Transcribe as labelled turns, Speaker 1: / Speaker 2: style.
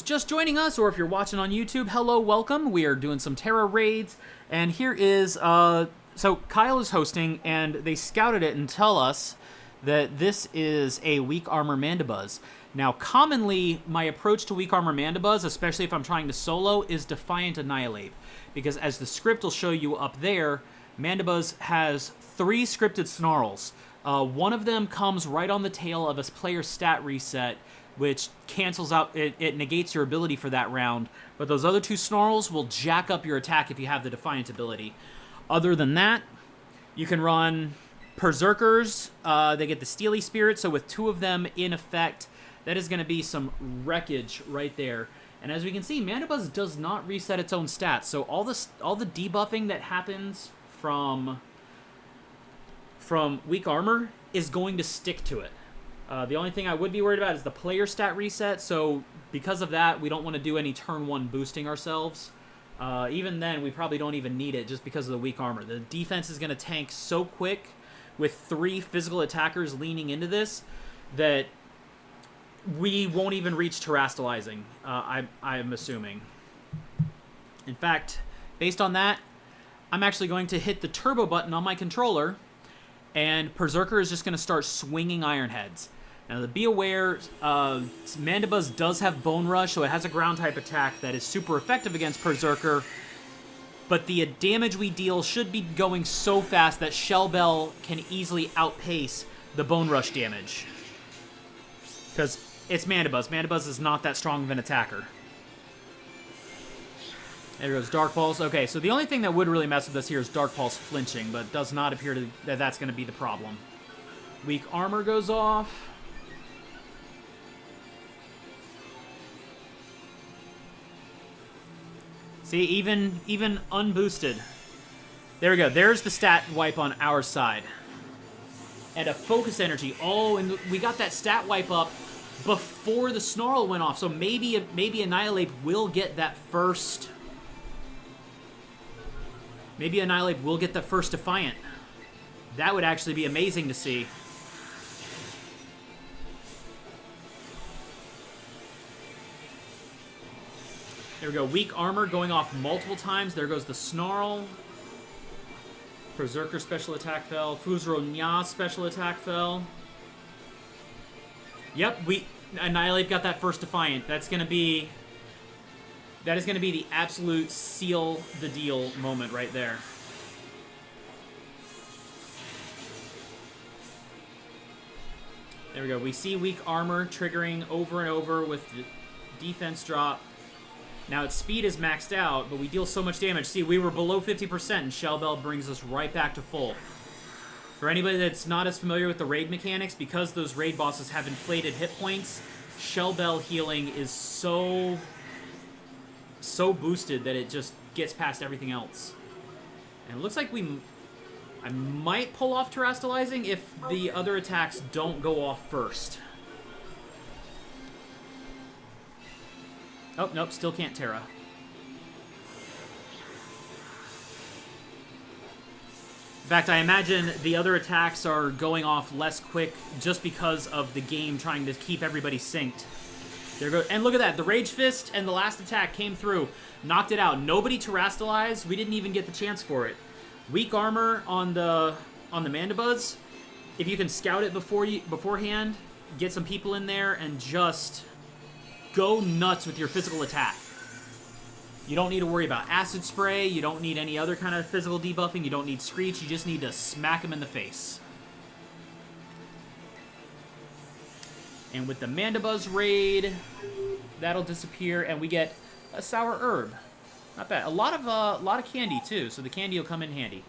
Speaker 1: just joining us, or if you're watching on YouTube, hello, welcome. We are doing some Tera raids, and here is, so Kyle is hosting, and they scouted it and tell us that this is a weak armor Mandibuzz. Now, commonly, my approach to weak armor Mandibuzz, especially if I'm trying to solo, is Defiant Annihilate, because as the script will show you up there, Mandibuzz has 3 scripted snarls. One of them comes right on the tail of a player's stat reset, which cancels out, it negates your ability for that round. But those other 2 snarls will jack up your attack if you have the Defiant ability. Other than that, you can run Berserkers. They get the Steely Spirit, so with 2 of them in effect, that is going to be some wreckage right there. And as we can see, Mandibuzz does not reset its own stats, so all the debuffing that happens from weak armor is going to stick to it. The only thing I would be worried about is the player stat reset, so because of that, we don't want to do any turn 1 boosting ourselves. Even then, we probably don't even need it just because of the weak armor. The defense is going to tank so quick with 3 physical attackers leaning into this that we won't even reach terastallizing, I'm assuming. In fact, based on that, I'm actually going to hit the turbo button on my controller, and Berserker is just going to start swinging Iron Heads. Now, be aware, Mandibuzz does have Bone Rush, so it has a ground-type attack that is super effective against Berserker, but the damage we deal should be going so fast that Shell Bell can easily outpace the Bone Rush damage. Because it's Mandibuzz. Mandibuzz is not that strong of an attacker. There goes Dark Pulse. Okay, so the only thing that would really mess with us here is Dark Pulse flinching, but it does not appear that that's going to be the problem. Weak Armor goes off. See, even unboosted. There we go. There's the stat wipe on our side. And a Focus Energy. Oh, and we got that stat wipe up before the Snarl went off. So maybe Annihilate will get that first... Maybe Annihilate will get the first Defiant. That would actually be amazing to see. There we go. Weak Armor going off multiple times. There goes the Snarl. Berserker special attack fell. Fuzro Nya special attack fell. Yep, Annihilate got that first Defiant. That is going to be the absolute seal the deal moment right there. There we go. We see weak armor triggering over and over with the defense drop. Now its speed is maxed out, but we deal so much damage. See, we were below 50%, and Shell Bell brings us right back to full. For anybody that's not as familiar with the raid mechanics, because those raid bosses have inflated hit points, Shell Bell healing is so boosted that it just gets past everything else. And it looks like I might pull off terastallizing if the other attacks don't go off first. Oh, nope, still can't Tera. In fact, I imagine the other attacks are going off less quick just because of the game trying to keep everybody synced. There go, and look at that, the Rage Fist and the last attack came through, knocked it out. Nobody terastallized, we didn't even get the chance for it. Weak armor on the Mandibuzz. If you can scout it beforehand, get some people in there and just go nuts with your physical attack. You don't need to worry about Acid Spray, you don't need any other kind of physical debuffing, you don't need Screech, you just need to smack him in the face. And with the Mandibuzz raid, that'll disappear, and we get a Sour Herb. Not bad. A lot of candy, too, so the candy will come in handy.